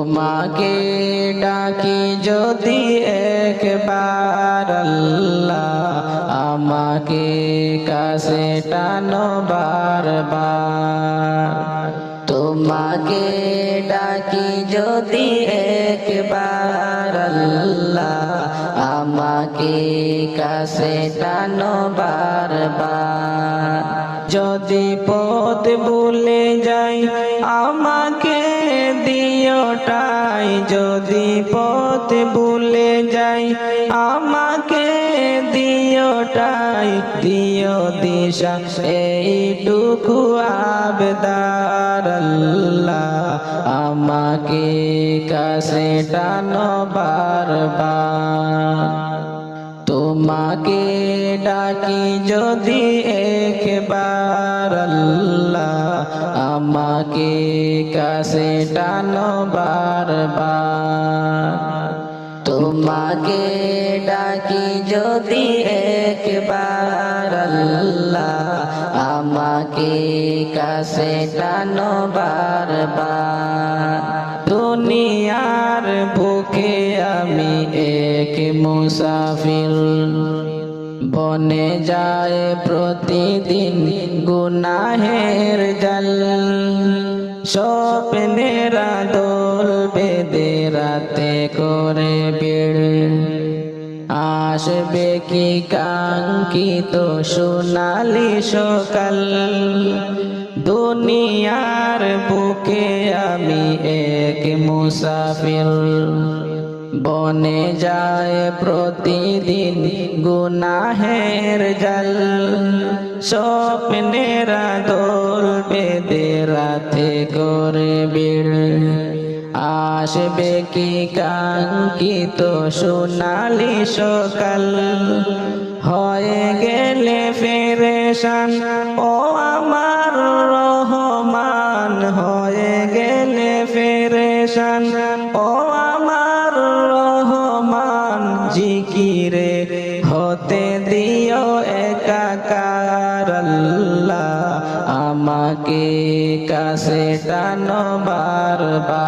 তোমাকে ডাকি যদি একবার আল্লাহ, আমাকে কাছে টানো বারবার। তোমাকে ডাকি যদি একবার আল্লাহ, আমাকে কাছে টানো বারবার। যদি পথ ভুলে যাই আমাকে দিও ঠাই, যদি পথ ভুলে যাই আমাকে দিও ঠাই, দিও দিশা এইটুকু আবেদার আল্লাহ, আমাকে কাছে টানো বারবার। তোমাকে ডাকি যদি একবার আল্লাহ, আমাকে কাছে টানো বারবার। তোমাকে ডাকি যদি একবার আল্লাহ, আমাকে কাছে টানো বারবার। দুনিয়ার বুকে আমি এক মুসাফির, বনে যায় প্রতিদিন গুনাহের জাল। স্বপ্নেরা দোল বেঁধে রাতে করে বেড়ে, আসবে কি কাঙ্ক্ষিত সোনালি সকাল। দুনিয়ার বুকে আমি এক মুসাফির, বনে যায় প্রতিদিন গুনাহের জাল। স্বপ্নেরা দোল বেঁধে রাতে করে বেড়, আসবে কি কাঙ্ক্ষিত সোনালি সকাল। হয়ে গেলে পেরেশান ও আমার রহমান, হয়ে গেলে পেরেশান ও আমার রহমান। জিকিরে হতে দিও একাকার আল্লাহ, আমাকে কাছে টানো বারবার।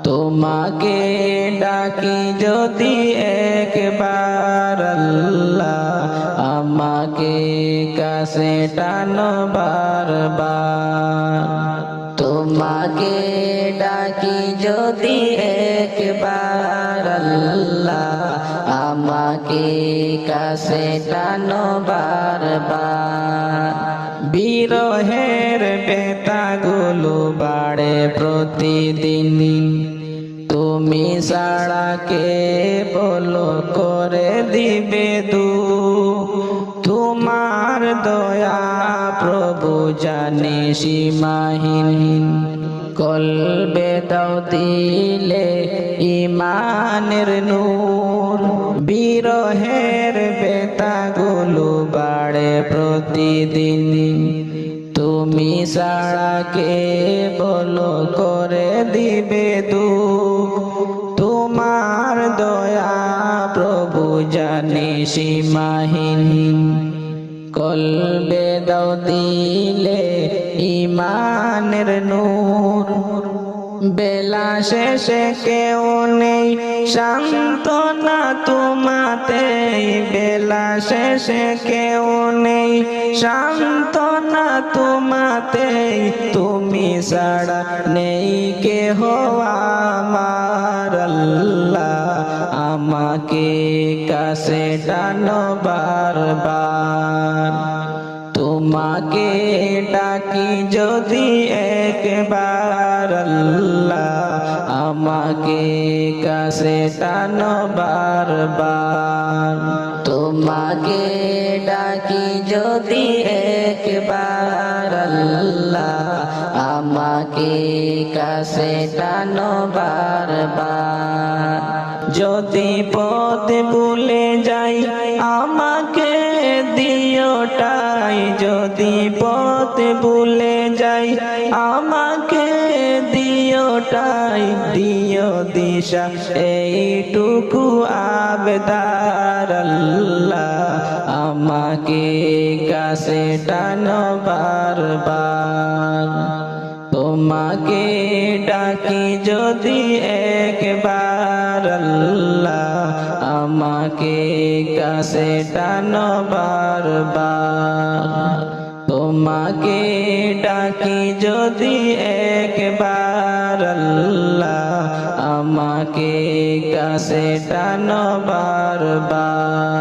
তোমাকে ডাকি যদি একবার আল্লাহ, আমাকে কাছে টানো বারবার। তোমাকে ডাকি যদি একবার আল্লাহ, আমাকে কাছে টানো বারবার। বিরহের বেতাগুলো বাড়ে প্রতিদিন, তুমি ছাড়া কে বলো করে দিবে দূর। তোমার দয়া প্রভু জানি সীমাহীন, কলবে দাও দিলে ইমানের নূর। বিরহের বেতাগুলো বাড়ে প্রতিদিন, তুমি ছাড়া কে বলো করে দিবে দূর। তোমার দয়া প্রভু জানি সীমাহীন, কলবে দাও দিলে ইমানের নূর। বেলা শেষে কেউ নেই সান্ত্বনা তোমাতে, বেলা শেষে কেউ নেই সান্ত্বনা তোমাতে। তুমি ছাড়া নেই কেহ আমার আল্লাহ, আমাকে কাছে টানো বারবার। তোমাকে ডাকি যদি একবার আল্লাহ, আমাকে কাছে টানো বারবার। তোমাকে ডাকি যদি একবার আল্লাহ, আমাকে কাছে টানো বারবার। যদি পথ ভুলে যাই আমাকে দিও ঠাই, যদি পথ ভুলে যাই আমাকে দিও ঠাই, দিও দিশা এইটুকু আবেদার আল্লাহ, আমাকে কাছে টানো বারবার। তোমাকে ডাকি ডাকি যদি একবার আল্লাহ আমাকে কাছে টানো বারবার তোমাকে ডাকি যদি একবার আল্লাহ আমাকে কাছে টানো বারবার